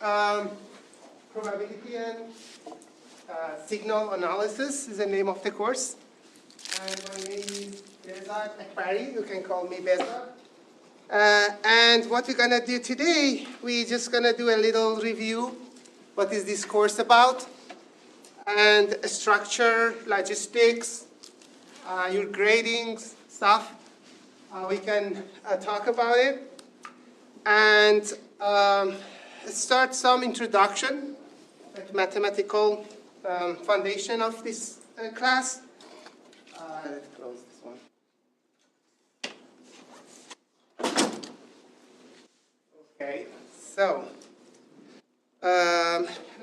Probability and Signal Analysis is the name of the course. And my name is Behzad Akbari. You can call me Behzad. And what we're going to do today, we're just going to do a little review. What is this course about? And structure, logistics, your grading stuff. We can talk about it. And start some introduction, like mathematical foundation of this class. Let's close this one. Okay, so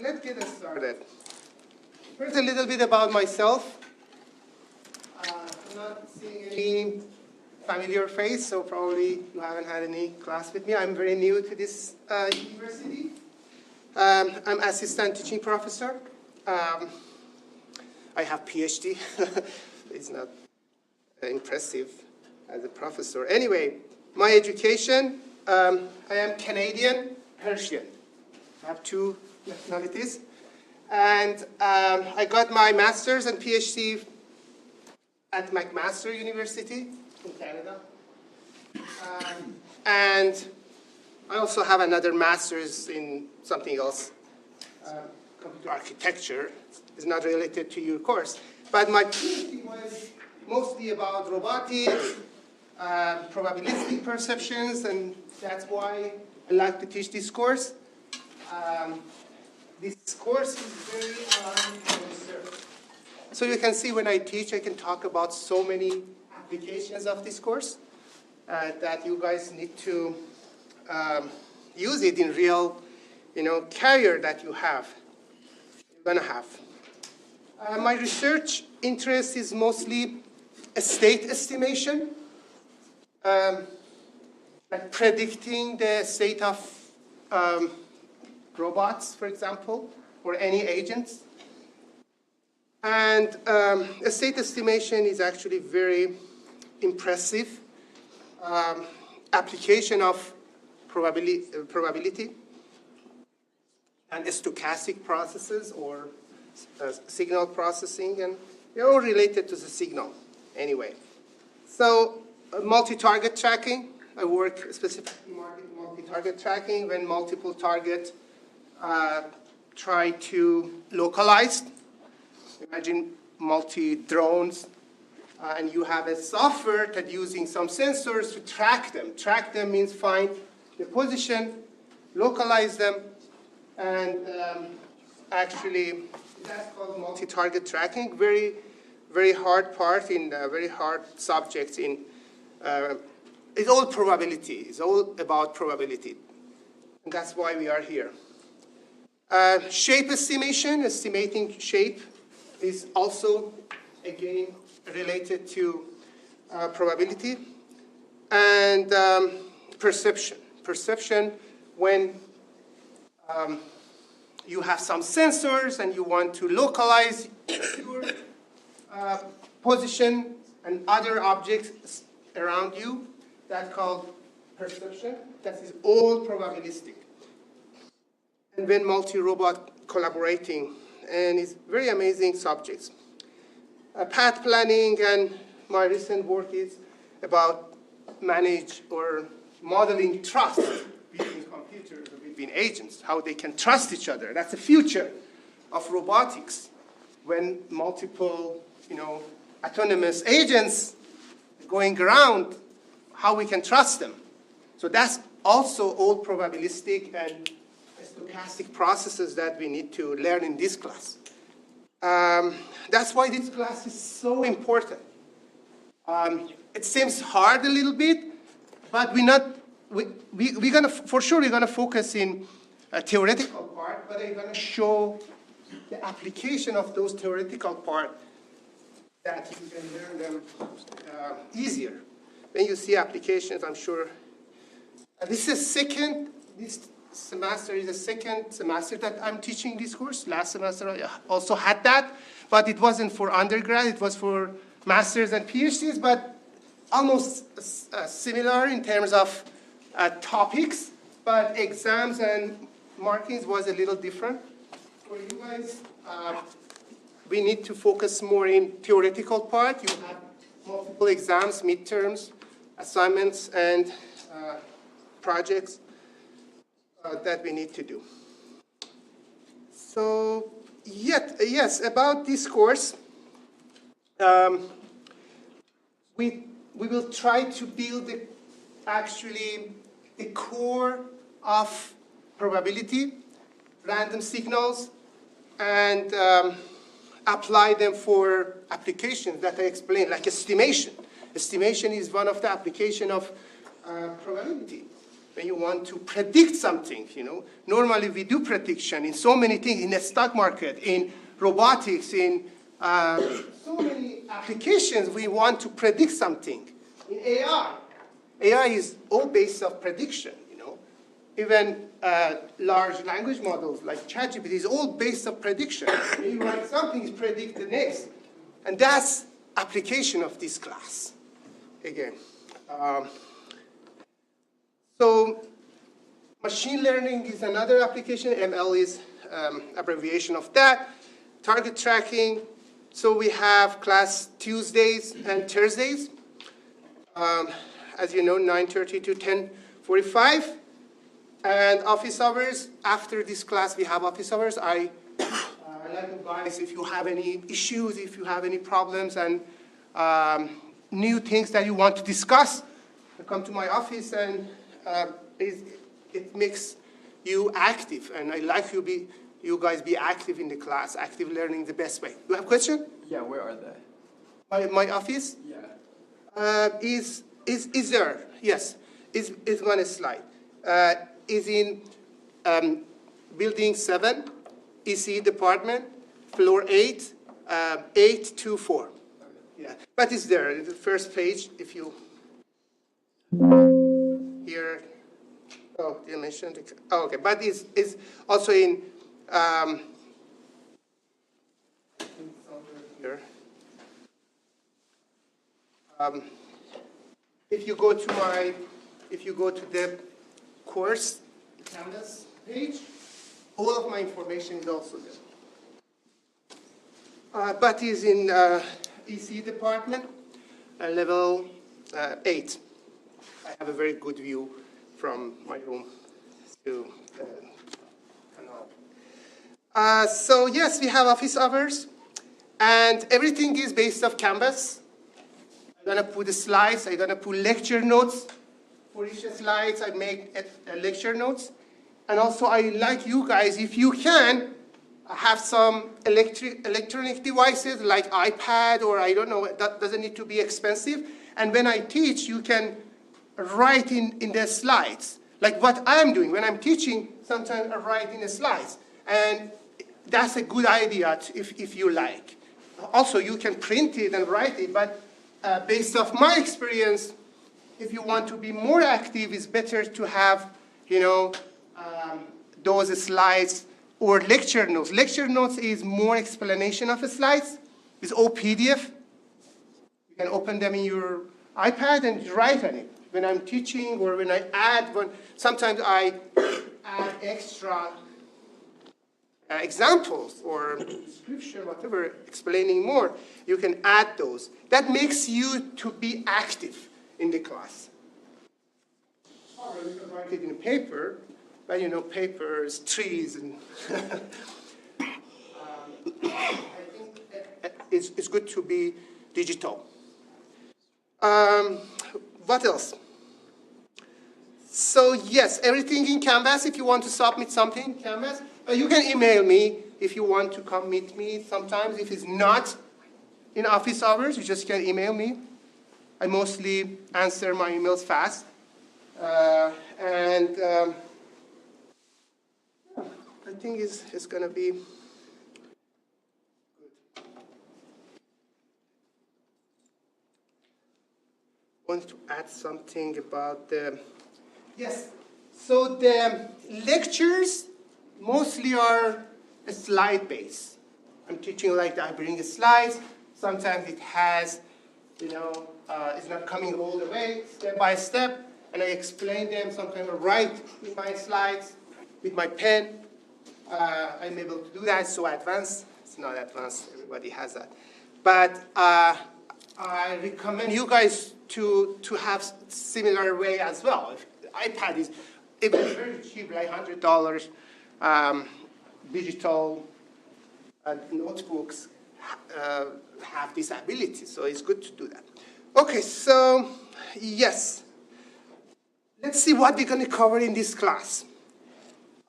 let's get started. First, a little bit about myself. I'm not seeing any familiar face, so probably you haven't had any class with me. I'm very new to this university. I'm assistant teaching professor. I have PhD. It's not impressive as a professor. Anyway, my education, I am Canadian Persian. I have two nationalities. And I got my master's and PhD at McMaster University in Canada. And I also have another master's in something else, computer architecture. It's not related to your course. But my PhD was mostly about robotics, probabilistic perceptions, and that's why I like to teach this course. This course is very aligned with research. So you can see when I teach, I can talk about so many applications of this course that you guys need to use it in real, career that you're gonna have. My research interest is mostly state estimation, like predicting the state of robots, for example, or any agents. And state estimation is actually very impressive application of probability and stochastic processes or signal processing, and they're all related to the signal anyway. So multi-target tracking, I work specifically in multi-target tracking when multiple targets try to localize. Imagine multi-drones, and you have a software that using some sensors to track them. Track them means find the position, localize them, and actually that's called multi-target tracking. Very, very hard part in very hard subjects in. It's all probability. It's all about probability, and that's why we are here. Shape estimation, estimating shape, is also, again, related to probability. And perception. Perception when you have some sensors and you want to localize your position and other objects around you, that's called perception. That is all probabilistic. And when multi-robot collaborating, and it's very amazing subjects. Path planning, and my recent work is about manage or modeling trust between computers or between agents, how they can trust each other. That's the future of robotics. When multiple, autonomous agents going around, how we can trust them. So that's also all probabilistic and stochastic processes that we need to learn in this class. That's why this class is so important. It seems hard a little bit, but we're gonna focus in a theoretical part, but I'm gonna show the application of those theoretical part that you can learn them easier. When you see applications, I'm sure. This semester is the second semester that I'm teaching this course. Last semester I also had that, but it wasn't for undergrad, it was for masters and PhDs, but almost similar in terms of topics, but exams and markings was a little different. For you guys, we need to focus more in theoretical part. You have multiple exams, midterms, assignments, and projects that we need to do. So, yes, about this course, we will try to build actually the core of probability, random signals, and apply them for applications that I explained, like estimation. Estimation is one of the applications of probability. When you want to predict something, you know, normally we do prediction in so many things, in the stock market, in robotics, in so many applications we want to predict something. In AI, AI is all based on prediction, you know. Even large language models like ChatGPT is all based on prediction. When you write something, it predicts the next. And that's application of this class, again. So machine learning is another application. ML is abbreviation of that. Target tracking. So we have class Tuesdays and Thursdays. As you know, 9:30 to 10:45. And office hours. After this class, we have office hours. I like advice if you have any issues, if you have any problems, and new things that you want to discuss, come to my office, and it makes you active. And I like you guys be active in the class. Active learning the best way. You have a question? Yeah, where are they? My office? Yeah. Is there? Yes. Is on a slide. Is in building 7, EC department, floor 8, 824. Okay. Yeah, but it's there in the first page. If you here, oh, did I mention it? Oh, okay, but it's also in here. If you go to the course Canvas page, all of my information is also there. But is in EC department, level 8. I have a very good view from my room to the canal. So yes, we have office hours, and everything is based off Canvas. I'm gonna put the slides. I'm gonna put lecture notes. For each slides, I make lecture notes. And also, I like you guys, if you can, have some electronic devices like iPad, or I don't know, that doesn't need to be expensive. And when I teach, you can write in the slides. Like what I'm doing. When I'm teaching, sometimes I write in the slides. And that's a good idea if you like. Also, you can print it and write it, but based off my experience, if you want to be more active, it's better to have, you know, those slides or lecture notes. Lecture notes is more explanation of the slides. It's all PDF. You can open them in your iPad and write on it. When I'm teaching or when I add one, sometimes I add extra examples or description, whatever, explaining more. You can add those. That makes you to be active in the class. Or you can write it in paper, but you know, paper is trees, and I think it's good to be digital. What else? So yes, everything in Canvas. If you want to submit something, Canvas, you can email me if you want to come meet me. Sometimes, if it's not in office hours, you just can email me. I mostly answer my emails fast. I think it's going to be good. I want to add something about the... Yes, so the lectures mostly are slide-based. I'm teaching like that. I bring the slides. Sometimes it has, you know, it's not coming all the way, step by step, and I explain them. Sometimes I write in my slides. with my pen. I'm able to do that. It's so advanced. It's not advanced. Everybody has that. But I recommend you guys to have similar way as well. If the iPad is even very cheap, like $100, digital notebooks have this ability, so it's good to do that. Okay, so yes. Let's see what we're going to cover in this class.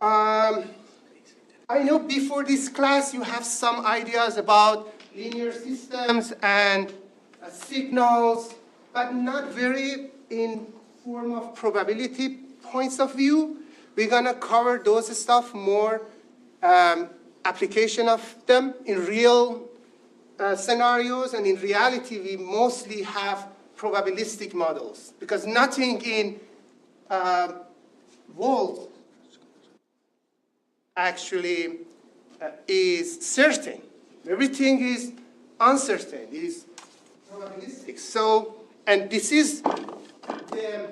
I know before this class you have some ideas about linear systems and signals, but not very in form of probability points of view. We're going to cover those stuff more, application of them in real scenarios, and in reality we mostly have probabilistic models, because nothing in world actually is certain. Everything is uncertain, is probabilistic. So, and this is the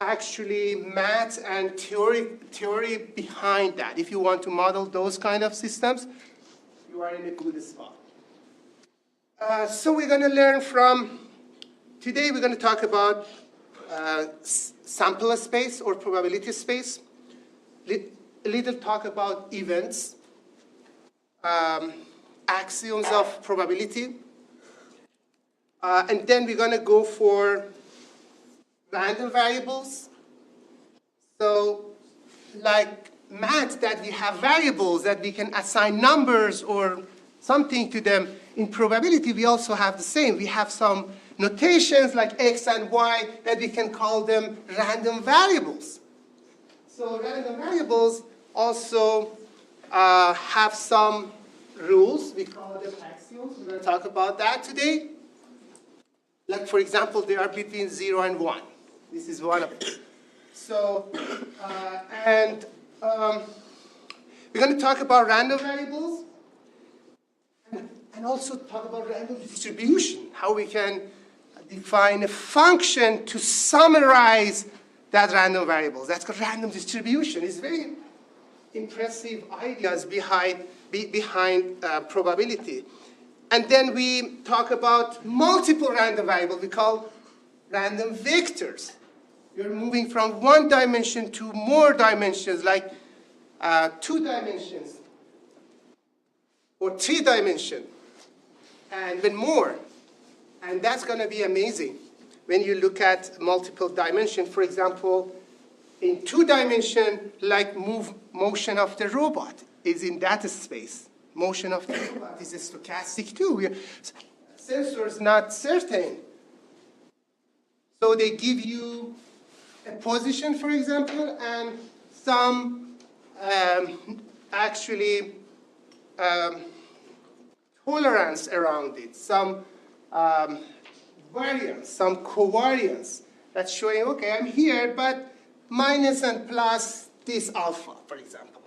actually math and theory behind that. If you want to model those kind of systems, you are in a good spot. So we're going to learn from, today we're going to talk about sample space or probability space, a little talk about events, axioms of probability, and then we're going to go for random variables. So like math, that we have variables that we can assign numbers or something to them. In probability, we also have the same. We have some notations like x and y that we can call them random variables. So random variables also have some rules. We call them axioms. We're going to talk about that today. Like, for example, they are between 0 and 1. This is one of them. So, we're going to talk about random variables and also talk about random distribution, how we can define a function to summarize that random variables. That's called random distribution. It's very impressive ideas behind probability. And then we talk about multiple random variables we call random vectors. You're moving from one dimension to more dimensions, like 2 dimensions or 3 dimensions, and then more. And that's going to be amazing when you look at multiple dimensions. For example, in 2 dimensions, like motion of the robot is in that space. Motion of the robot is stochastic too. Sensors not certain. So they give you a position, for example, and some tolerance around it, some variance, some covariance that's showing, okay, I'm here, but minus and plus this alpha, for example.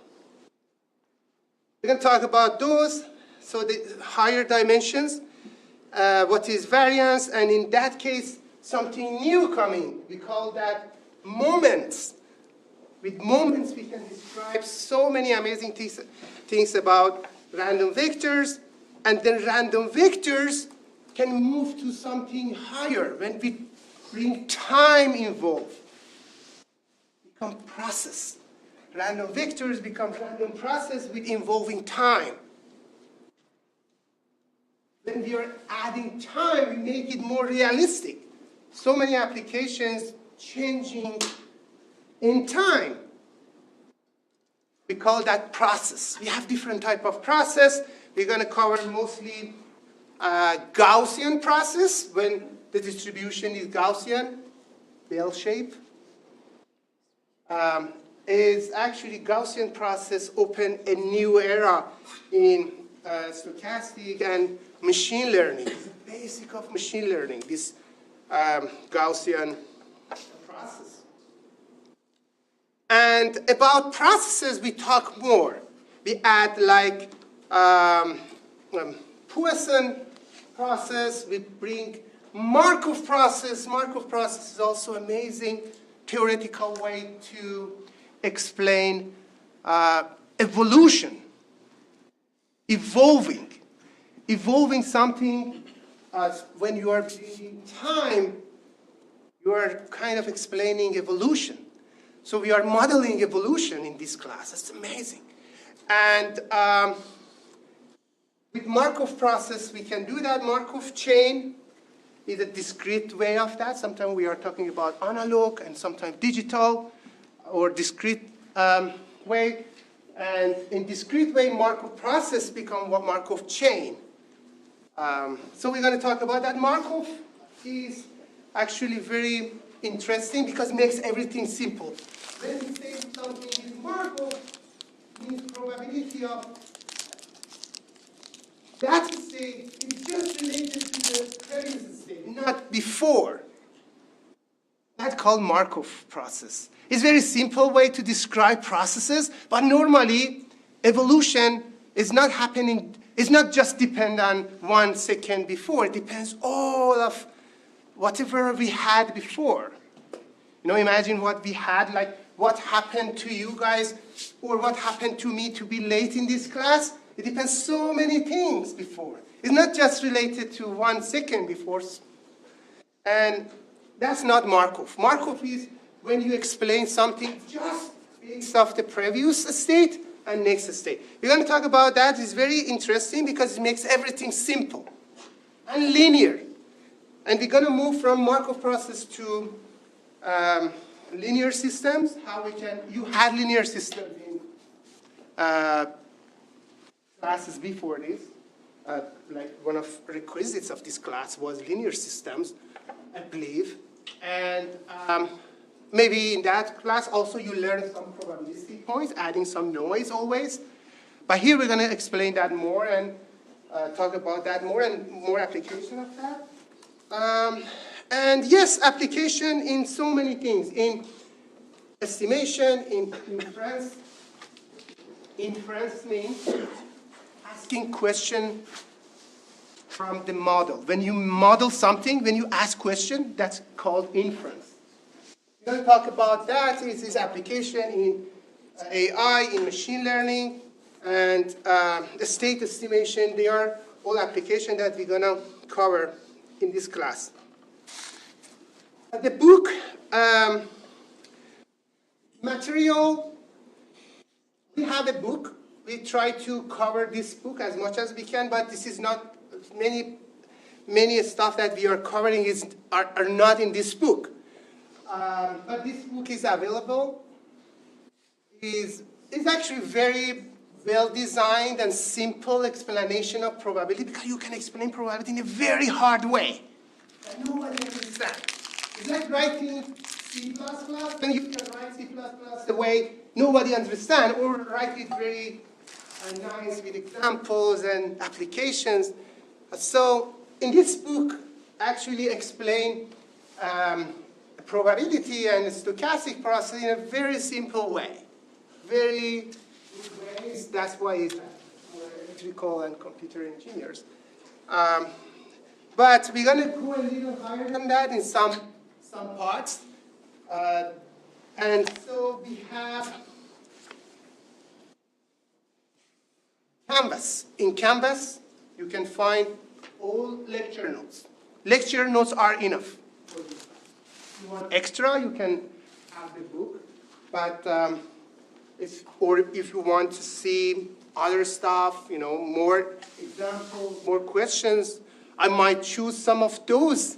We're going to talk about those, so the higher dimensions, what is variance, and in that case, something new coming. We call that moments. With moments, we can describe so many amazing things about random vectors, and then random vectors can move to something higher when we bring time involved. Become process. Random vectors become random process with involving time. When we are adding time, we make it more realistic. So many applications changing in time. We call that process. We have different type of process. We're going to cover mostly Gaussian process, when the distribution is Gaussian, bell shape. Is actually Gaussian process open a new era in stochastic and machine learning. It's the basic of machine learning, this Gaussian process. And about processes, we talk more. We add like Poisson process, we bring Markov process. Markov process is also amazing theoretical way to explain evolution, evolving something. When you are in time, you are kind of explaining evolution. So we are modeling evolution in this class. That's amazing. And with Markov process, we can do that. Markov chain is a discrete way of that. Sometimes we are talking about analog and sometimes digital or discrete way. And in discrete way, Markov process become what Markov chain. So we're going to talk about that. Markov is actually very interesting because it makes everything simple. When we say something is Markov, means probability of that state is just related to the previous state, not before. That's called Markov process. It's a very simple way to describe processes, but normally evolution is not happening. It's not just depend on 1 second before. It depends all of whatever we had before. You know, imagine what we had, like what happened to you guys, or what happened to me to be late in this class. It depends so many things before. It's not just related to 1 second before. And that's not Markov. Markov is when you explain something just based off the previous state and next state. We're going to talk about that. It's very interesting because it makes everything simple and linear. And we're going to move from Markov process to linear systems. How we can, you had linear systems in classes before this. Like one of the requisites of this class was linear systems, I believe. And maybe in that class also you learned some probabilistic points, adding some noise always. But here we're going to explain that more and talk about that more and more application of that. And yes, application in so many things, in estimation, in inference. Inference means asking question from the model. When you model something, when you ask question, that's called inference. We're going to talk about that. It is application in AI, in machine learning, and state estimation. They are all applications that we're going to cover in this class. The book material, we have a book. We try to cover this book as much as we can, but this is not, many stuff that we are covering are not in this book. But this book is available. It's actually very well designed and simple explanation of probability because you can explain probability in a very hard way that nobody understands. It's like writing C++, then you can write C++ the way nobody understands, or write it very nice with examples and applications. So in this book, actually explain probability and stochastic process in a very simple way. Very good ways. That's why it's for electrical and computer engineers. But we're going to go a little higher than that in some parts. And so we have Canvas. In Canvas, you can find all lecture notes. Lecture notes are enough. If you want extra, you can have the book. But if you want to see other stuff, more examples, more questions, I might choose some of those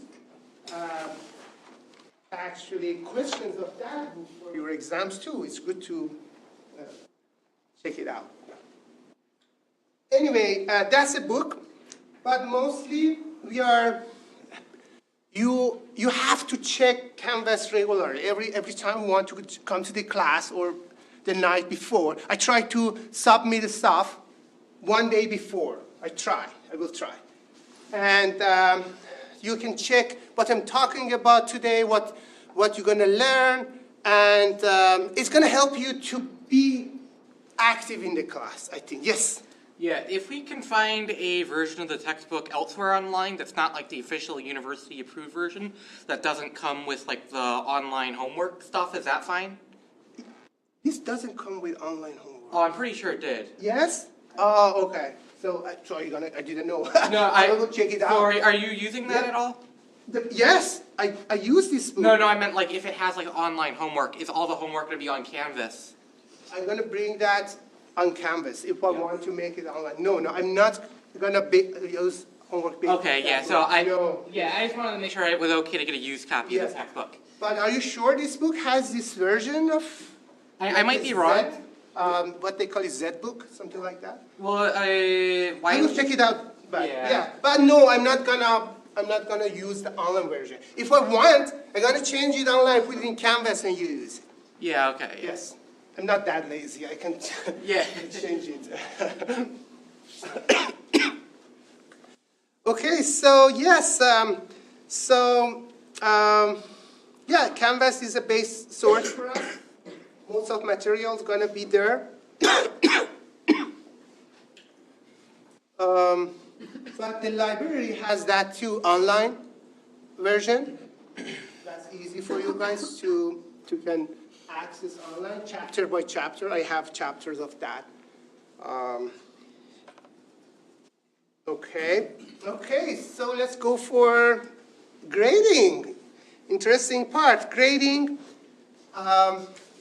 actually questions of that book for your exams too. It's good to check it out. Anyway, that's a book, but mostly you have to check Canvas regularly. Every time you want to come to the class or the night before, I try to submit the stuff 1 day before. I will try. And you can check what I'm talking about today, what you're going to learn, and it's going to help you to be active in the class, I think. Yes? Yeah, if we can find a version of the textbook elsewhere online that's not like the official university approved version, that doesn't come with like the online homework stuff, is that fine? This doesn't come with online homework. Oh, I'm pretty sure it did. Yes? Oh, okay. So, sorry, I didn't know. No, I will check it out. Sorry, are you using that at all? Yes, I use this book. No, I meant like if it has like online homework, is all the homework going to be on Canvas? I'm going to bring that on Canvas if I want to make it online. No, I'm not going to use homework based. Okay, yeah, so I just wanted to make sure it was okay to get a used copy of the textbook. But are you sure this book has this version of? I might be wrong. What they call it, Z book, something like that. Well, I will check it out. But but no, I'm not gonna use the online version. If I want, I'm gonna change it online, put it in Canvas, and use it. Yeah. Okay. Yes, I'm not that lazy. I can change it. Okay, so yes, yeah, Canvas is a base source for us. Most of material is going to be there. But the library has that too, online version. That's easy for you guys to can access online, chapter by chapter. I have chapters of that. Okay, so let's go for grading. Interesting part, grading.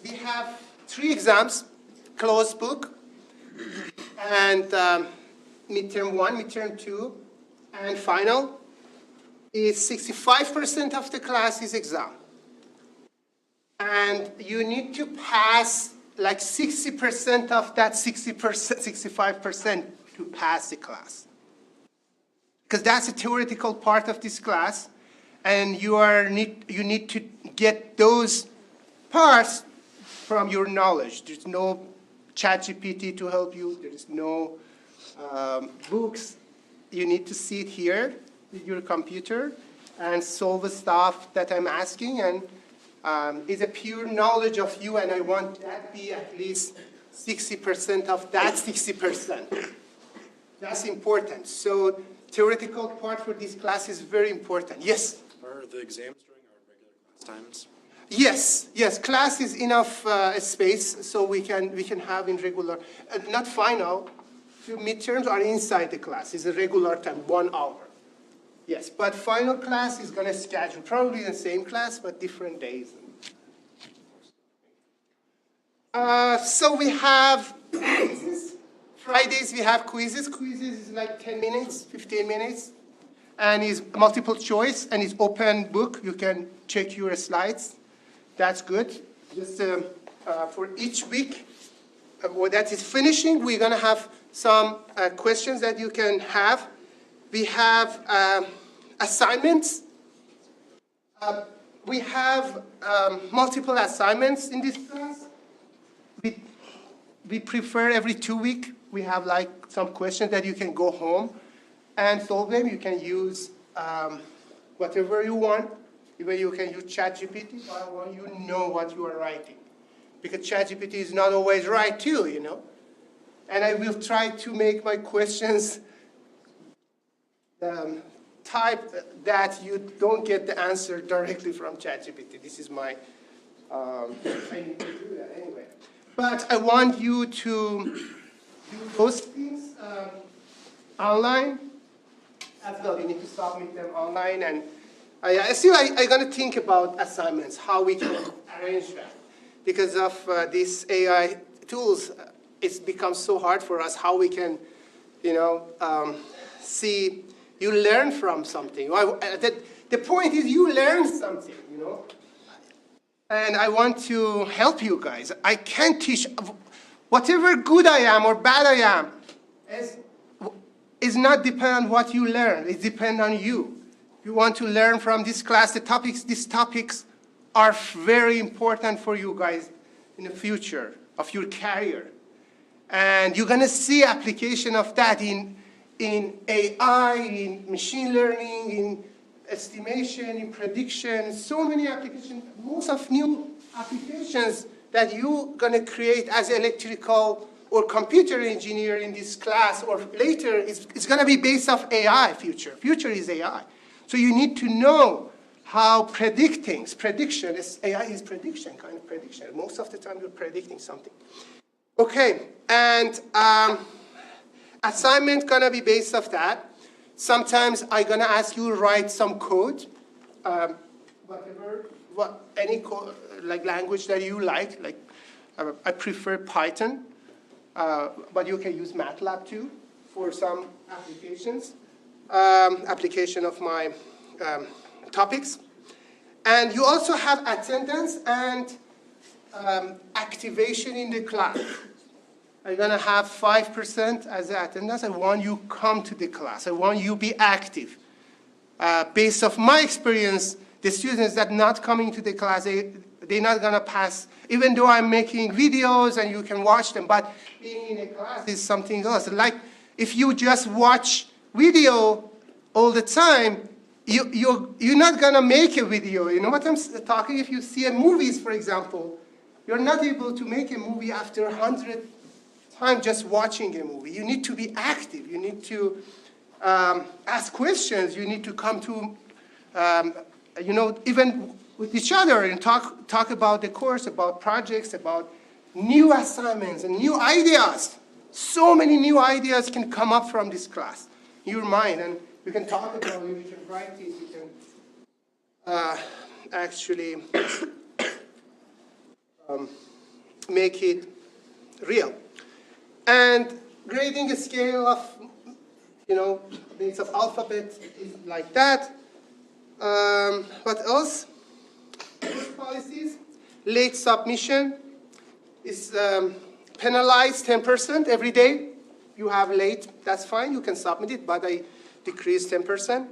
We have 3 exams, closed book, and midterm 1, midterm 2, and final. Is 65% of the class is exam. And you need to pass like 60% of that 65% to pass the class. Because that's a theoretical part of this class, and you need to get those parts from your knowledge. There's no ChatGPT to help you. There is no books. You need to sit here with your computer and solve the stuff that I'm asking. And it's a pure knowledge of you, and I want that to be at least 60% of that 60%. That's important. So theoretical part for this class is very important. Yes? Are the exams during our regular class times? Yes. Class is enough space, so we can have in regular, not final. Midterms are inside the class. It's a regular time, 1 hour. Yes, but final class is going to schedule probably the same class, but different days. So we have quizzes. Fridays we have quizzes. Quizzes is like 10 minutes, 15 minutes, and it's multiple choice, and it's open book. You can check your slides. That's good. Just for each week that is finishing, we're going to have some questions that you can have. We have assignments. We have multiple assignments in this class. We prefer every 2 weeks. We have like some questions that you can go home and solve them. You can use whatever you want. Even you can use ChatGPT, but I want you to know what you are writing. Because ChatGPT is not always right too, you know. And I will try to make my questions type that you don't get the answer directly from ChatGPT. This is my, I need to do that anyway. But I want you to do those things online as well. You need to submit them online, and I'm going to think about assignments, how we can arrange that. Because of these AI tools, it's become so hard for us how we can, see you learn from something. The point is you learn something, And I want to help you guys. I can't teach whatever good I am or bad I am. Is not depend on what you learn. It depends on you. You want to learn from this class, these topics are very important for you guys in the future of your career. And you're going to see application of that in AI, in machine learning, in estimation, in prediction, so many applications, most of new applications that you're going to create as electrical or computer engineer in this class, or later, it's going to be based off AI future. Future is AI. So you need to know how prediction is, AI is prediction, kind of prediction. Most of the time you're predicting something. Okay, and assignment going to be based off that. Sometimes I'm going to ask you to write some code, any code, like language that you like I prefer Python, but you can use MATLAB too for some applications, application of my topics. And you also have attendance and activation in the class. I'm going to have 5% as attendance. I want you come to the class. I want you be active. Based off my experience, the students that not coming to the class, they're not going to pass, even though I'm making videos and you can watch them, but being in a class is something else. Like if you just watch video all the time, you're not going to make a video. You know what I'm talking? If you see a movies, for example, you're not able to make a movie after 100 times just watching a movie. You need to be active. You need to ask questions. You need to come to, even with each other and talk about the course, about projects, about new assignments and new ideas. So many new ideas can come up from this class in your mind, and you can talk about it, you can write it, you can actually make it real. And grading a scale of, base of alphabet is like that. What else? Policies. Late submission is penalized 10% every day. You have late, that's fine, you can submit it, but I decrease 10%.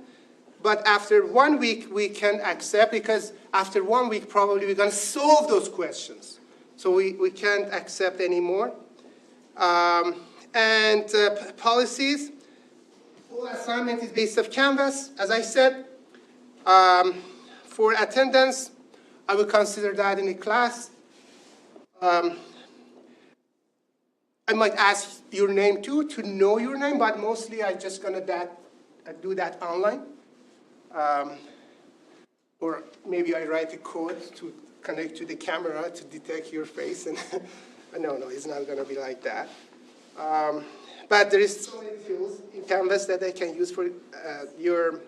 But after 1 week, we can accept, because after 1 week, probably we're going to solve those questions. So we can't accept anymore. Policies. Full assignment is based off Canvas, as I said. For attendance, I will consider that in a class. I might ask your name too, to know your name, but mostly I'm just going to do that online. Or maybe I write a code to connect to the camera to detect your face. And no, it's not going to be like that. But there is so many tools in Canvas that I can use for your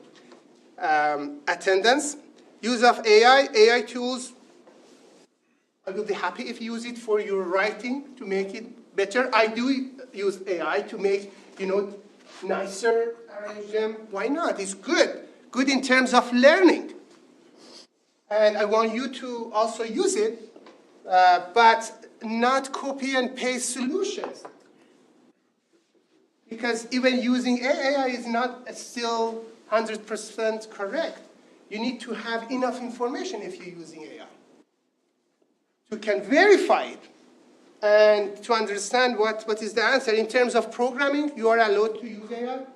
attendance. Use of AI tools. I will be happy if you use it for your writing to make it better. I do use AI to make, nicer, arrange them. Why not? It's good. Good in terms of learning. And I want you to also use it, but not copy and paste solutions. Because even using AI is not still 100% correct. You need to have enough information if you're using AI. You can verify it and to understand what is the answer. In terms of programming, you are allowed to use AI.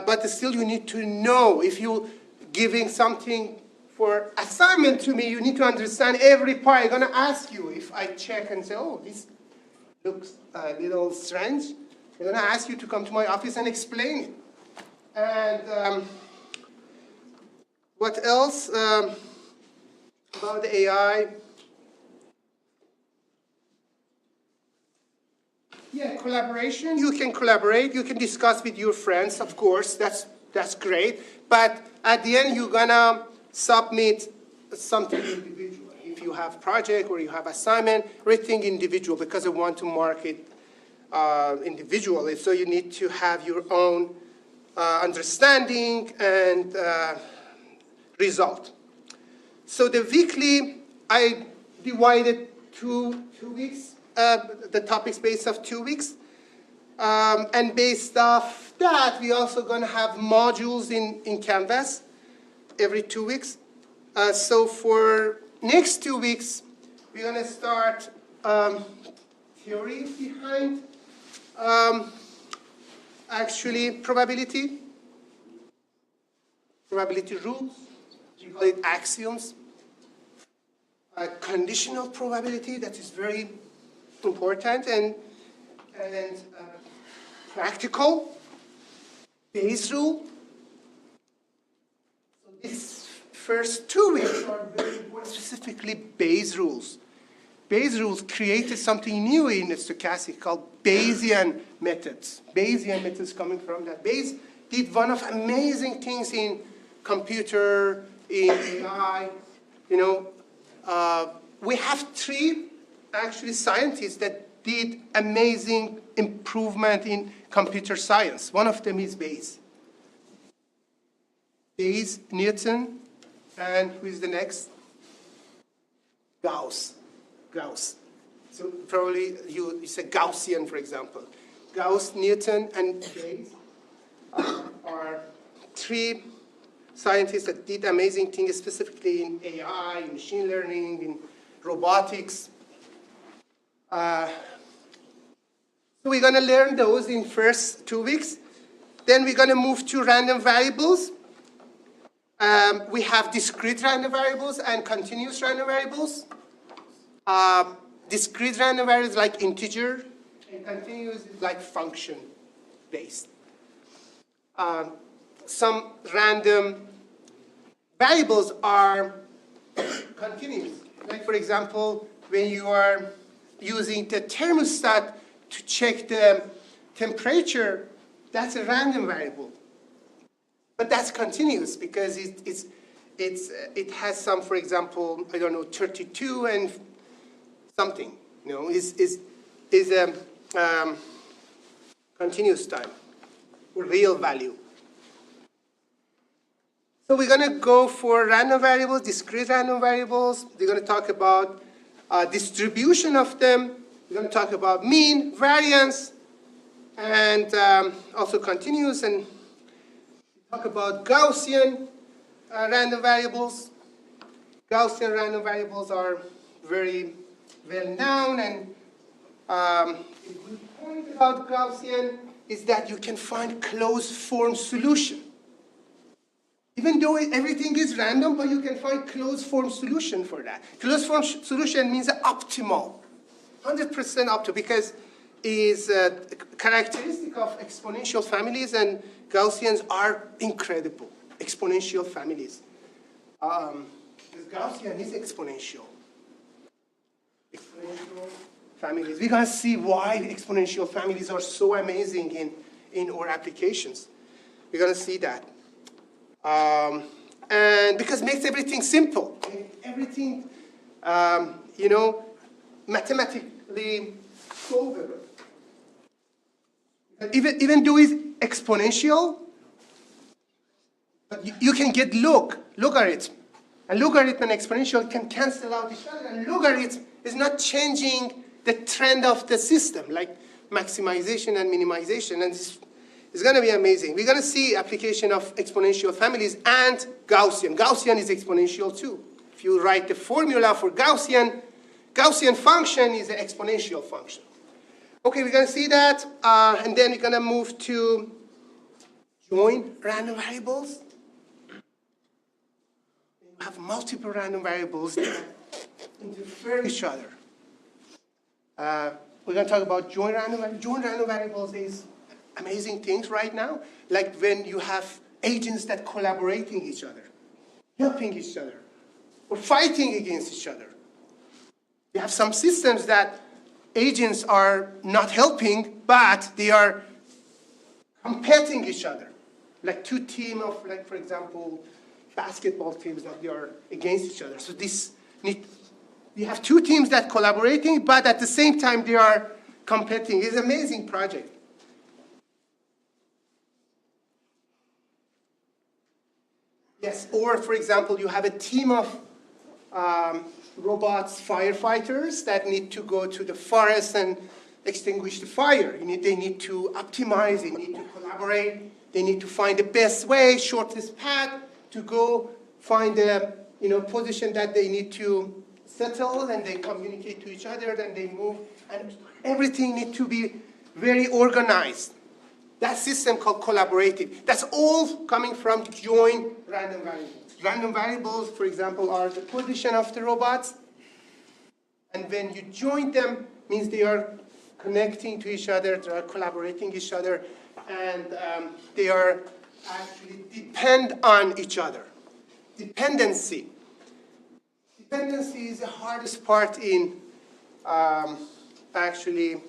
But still you need to know. If you're giving something for assignment to me, you need to understand every part. I'm going to ask you if I check and say, oh, this looks a little strange. I'm going to ask you to come to my office and explain it. And what else about the AI? Yeah, collaboration. You can collaborate. You can discuss with your friends, of course. That's great. But at the end, you're going to submit something individual. If you have project or you have assignment, everything individual, because I want to mark it individually. So you need to have your own understanding and result. So the weekly, I divided two weeks. The topics based off 2 weeks. And based off that, we're also going to have modules in Canvas every 2 weeks. So for next 2 weeks, we're going to start theory behind actually probability rules. We call it axioms. Conditional probability, that is very important, and and practical, Bayes rule. So these first 2 weeks are very important, specifically Bayes rules. Bayes rules created something new in stochastic called Bayesian methods. Bayesian methods coming from that. Bayes did one of amazing things in computer, in AI. You know, we have 3 actually scientists that did amazing improvement in computer science. One of them is Bayes. Bayes, Newton, and who is the next? Gauss. So probably you say Gaussian, for example. Gauss, Newton, and Bayes are 3 scientists that did amazing things, specifically in AI, in machine learning, in robotics. So we're going to learn those in first 2 weeks. Then we're going to move to random variables. We have discrete random variables and continuous random variables. Discrete random variables like integer, and continuous is like function based. Some random variables are continuous. Like for example, when you are using the thermostat to check the temperature, that's a random variable. But that's continuous because it has some, for example, I don't know, 32 and something, you know, is a continuous time, or real value. So we're going to go for random variables, discrete random variables. We're going to talk about distribution of them. We're going to talk about mean, variance, and also continuous, and talk about Gaussian random variables. Gaussian random variables are very well known, and a good point about Gaussian is that you can find closed form solution. Even though everything is random, but you can find closed form solution for that. Closed form solution means optimal, 100% optimal, because is a characteristic of exponential families, and Gaussians are incredible exponential families. Because Gaussian is exponential. Exponential families. We're going to see why exponential families are so amazing in our applications. We're going to see that. And because it makes everything simple. Everything, you know, mathematically solvable. Even though it's exponential, but you can get logarithm. And logarithm and exponential can cancel out each other. And logarithm is not changing the trend of the system, like maximization and minimization. And this is going to be amazing. We're going to see application of exponential families and Gaussian. Gaussian is exponential too. If you write the formula for Gaussian function is an exponential function. Okay, we're going to see that, and then we're going to move to join random variables. We have multiple random variables that interfere with each other. We're going to talk about join random variables. Join random variables is amazing things right now, like when you have agents that collaborating each other, helping each other, or fighting against each other. You have some systems that agents are not helping, but they are competing each other. Like 2 teams of, like, for example, basketball teams that they are against each other. So you have 2 teams that collaborating, but at the same time they are competing. It's an amazing project. Yes, or for example, you have a team of robots, firefighters that need to go to the forest and extinguish the fire. They need to optimize, they need to collaborate, they need to find the best way, shortest path to go find a position that they need to settle, and they communicate to each other, then they move, and everything needs to be very organized. That system called collaborative. That's all coming from join random variables. Random variables, for example, are the position of the robots. And when you join them, means they are connecting to each other, they are collaborating each other, and they are actually depend on each other. Dependency. Dependency is the hardest part in actually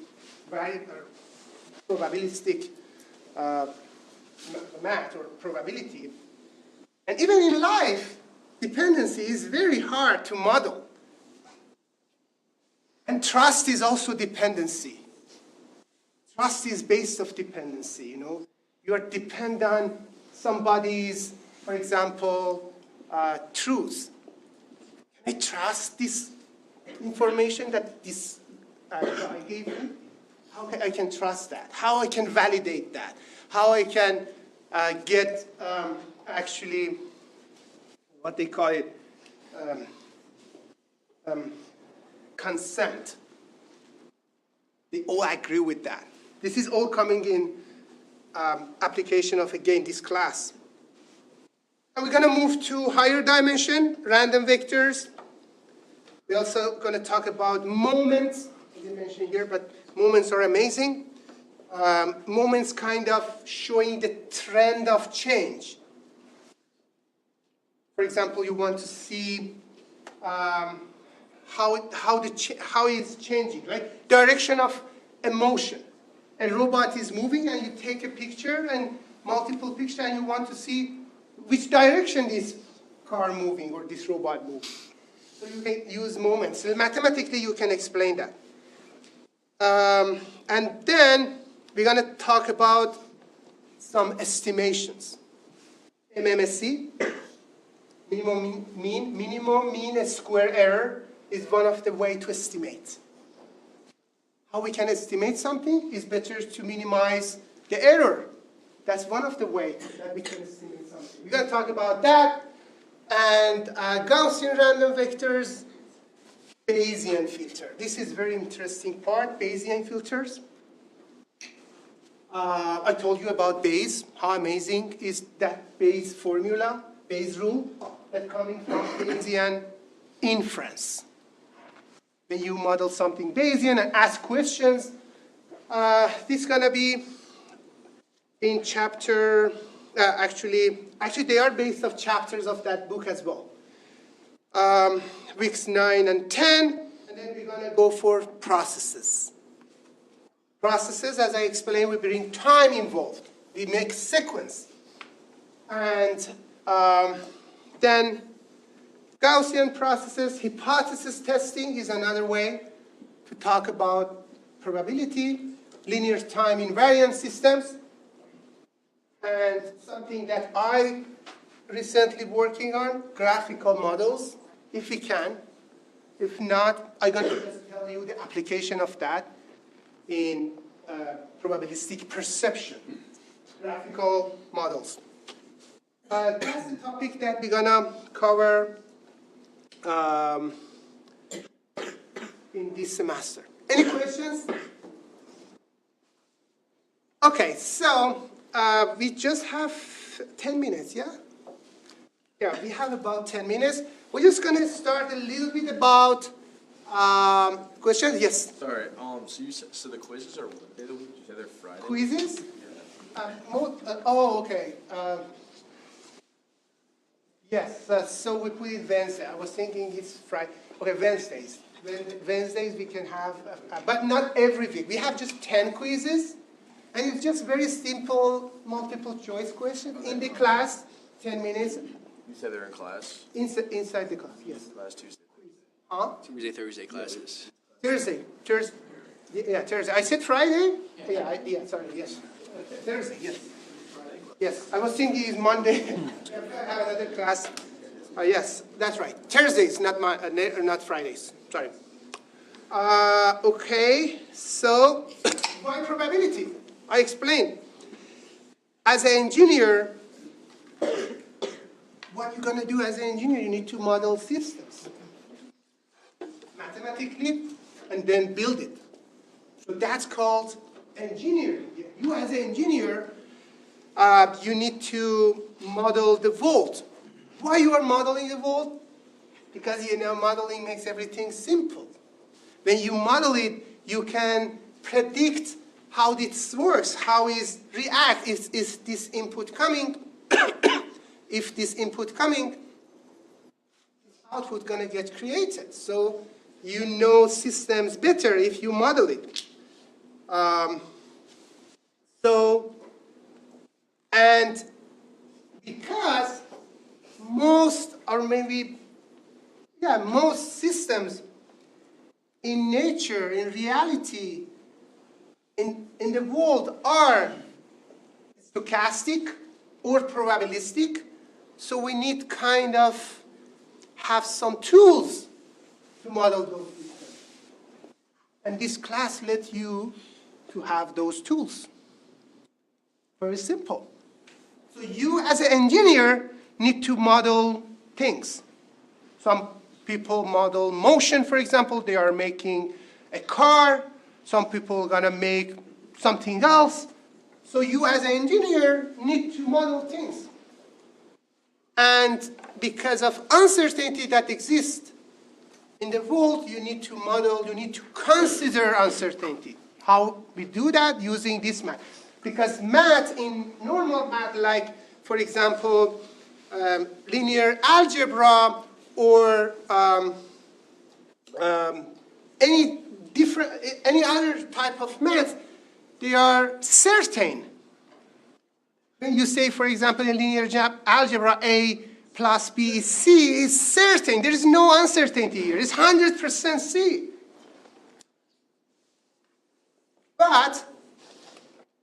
probabilistic math or probability. And even in life, dependency is very hard to model. And trust is also dependency. Trust is based of dependency, you know. You are dependent on somebody's, for example, truth. Can I trust this information that this guy gave me? How I can trust that? How I can validate that? How I can get actually what they call it consent. They all agree with that. This is all coming in application of, again, this class. And we're going to move to higher dimension, random vectors. We're also going to talk about moments. I didn't mention here, but moments are amazing. Moments kind of showing the trend of change. For example, you want to see how it's changing, right? Direction of emotion. A robot is moving, and you take a picture and multiple pictures, and you want to see which direction this car moving or this robot moving. So you can use moments. So mathematically, you can explain that. And then we're going to talk about some estimations. MMSE, minimum mean square error, is one of the ways to estimate. How we can estimate something is better to minimize the error. That's one of the ways that we can estimate something. We're going to talk about that. And Gaussian random vectors, Bayesian filter. This is very interesting part, Bayesian filters. I told you about Bayes. How amazing is that Bayes formula, Bayes rule, that coming from Bayesian inference. When you model something Bayesian and ask questions, this is going to be in chapter, actually they are based off chapters of that book as well. Weeks 9 and 10, and then we're going to go for processes. Processes, as I explained, we bring time involved. We make sequence. And then Gaussian processes, hypothesis testing is another way to talk about probability, linear time invariant systems, and something that I recently working on, graphical models, if we can. If not, I'm going to just tell you the application of that in probabilistic perception, graphical models. That's the topic that we're going to cover in this semester. Any questions? Okay, so we just have 10 minutes, yeah? Yeah, we have about 10 minutes. We're just going to start a little bit about questions. Yes? Sorry, so you said, so the quizzes are what day of the week? You said they're Friday? Quizzes? Yeah. Okay. Yes, so we put it Wednesday. I was thinking it's Friday. Okay, Wednesdays. Wednesdays we can have, but not every week. We have just 10 quizzes, and it's just very simple multiple choice question in the class, 10 minutes. You said they're in class? Inside the class, yes. Class Tuesday. Huh? Thursday classes. Thursday. Yeah, Thursday. I said Friday? Yeah, sorry, yes. Thursday, yes. Yes, I was thinking it's Monday. I have another class. Yes, that's right. Thursdays, not Fridays. Sorry. Okay, so why probability? I explained. As an engineer, what you're going to do as an engineer, you need to model systems mathematically and then build it. So that's called engineering. You as an engineer, you need to model the world. Why you are modeling the world? Because modeling makes everything simple. When you model it, you can predict how this works, how is react, is this input coming, if this input coming, output gonna get created. So you know systems better if you model it. And because most, or maybe, yeah, most systems in nature, in reality, in the world are stochastic or probabilistic, so we need kind of have some tools to model those systems. And this class lets you to have those tools. Very simple. So you as an engineer need to model things. Some people model motion, for example. They are making a car. Some people are going to make something else. So you as an engineer need to model things. And because of uncertainty that exists in the world, you need to model, you need to consider uncertainty. How we do that? Using this math. Because math, in normal math, like, for example, linear algebra or any other type of math, they are certain. When you say, for example, in linear algebra, A plus B is C, is certain. There is no uncertainty here. It's 100% C. But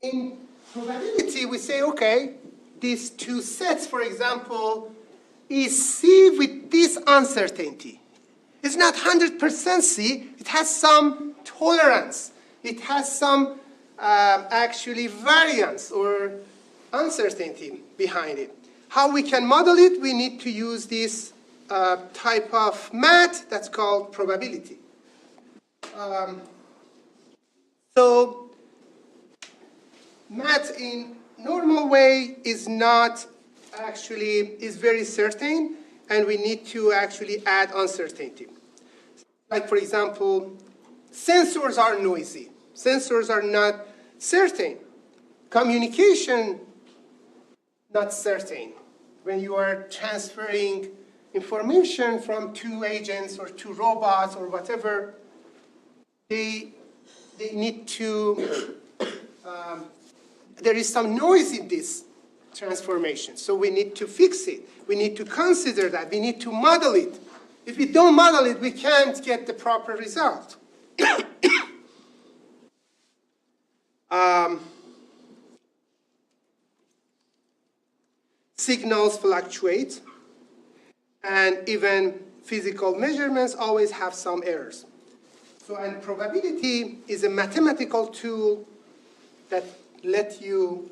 in probability, we say, okay, these two sets, for example, is C with this uncertainty. It's not 100% C. It has some tolerance. It has some actually variance or uncertainty behind it. How we can model it? We need to use this type of math that's called probability. So math in normal way is not actually, is very certain, and we need to actually add uncertainty. Like, for example, sensors are noisy. Sensors are not certain. Communication, not certain. When you are transferring information from two agents or two robots or whatever, they need to, there is some noise in this transformation. So we need to fix it. We need to consider that. We need to model it. If we don't model it, we can't get the proper result. Signals fluctuate, and even physical measurements always have some errors. So, and probability is a mathematical tool that lets you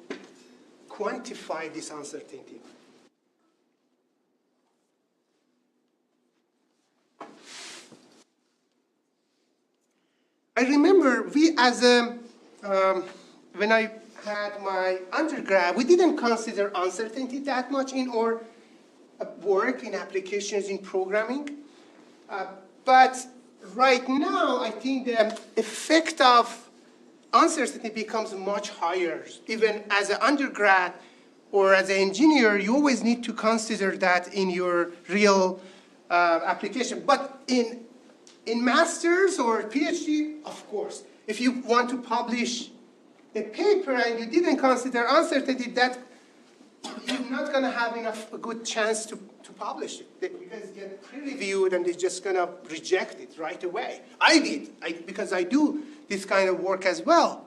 quantify this uncertainty. I remember we as a, when I had my undergrad, we didn't consider uncertainty that much in our work, in applications, in programming. But right now, I think the effect of uncertainty becomes much higher. Even as an undergrad or as an engineer, you always need to consider that in your real application. But in master's or PhD, of course, if you want to publish a paper and you didn't consider uncertainty, that you're not going to have a good chance to publish it. Because it gets peer-reviewed and they're just going to reject it right away. I did, because I do this kind of work as well.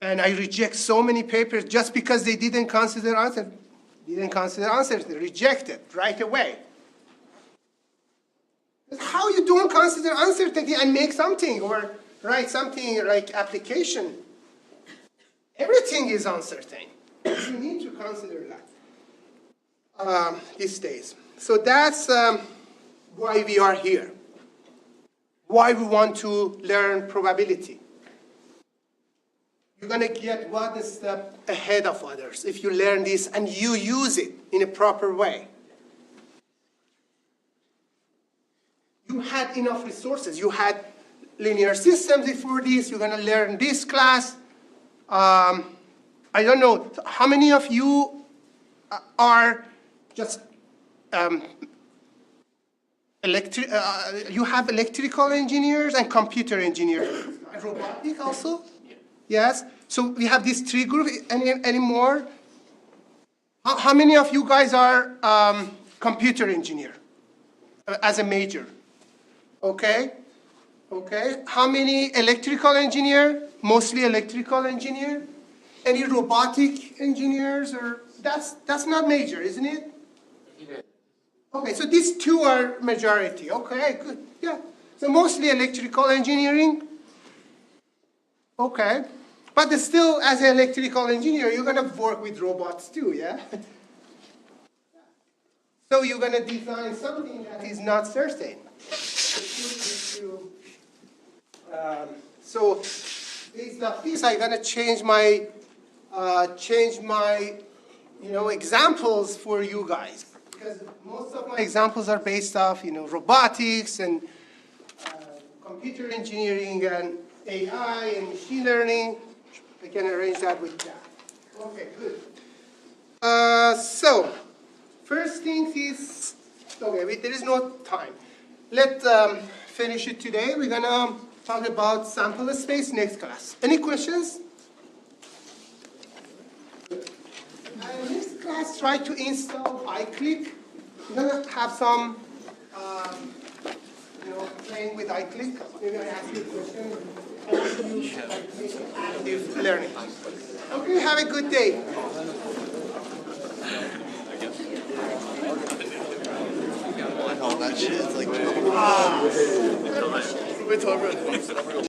And I reject so many papers just because they didn't consider uncertainty. Rejected right away. How you don't consider uncertainty and make something or write something like application? Everything is uncertain. You need to consider that these days. So that's why we are here. Why we want to learn probability. You're going to get one step ahead of others if you learn this and you use it in a proper way. You had enough resources. You had linear systems before this. You're gonna learn this class. I don't know, how many of you are just you have electrical engineers and computer engineers. Robotic also? Yes? So we have these three groups. Any more? How many of you guys are computer engineer as a major? Okay. Okay. How many electrical engineer? Mostly electrical engineer? Any robotic engineers? Or that's not major, isn't it? Okay, so these two are majority. Okay, good. Yeah. So mostly electrical engineering. Okay. But still, as an electrical engineer, you're going to work with robots too, yeah? So you're going to design something that is not certain. So based on this, I'm going to change my examples for you guys. Because most of my examples are based off, robotics and computer engineering and AI and machine learning. I can arrange that with that. Okay, good. So, first thing is, okay, there is no time. Let's finish it today. We're gonna talk about sample space next class. Any questions? Next class, try to install iClick. We're gonna have some, playing with iClick. Maybe I ask you a question. Active learning. Okay, have a good day. That shit is like.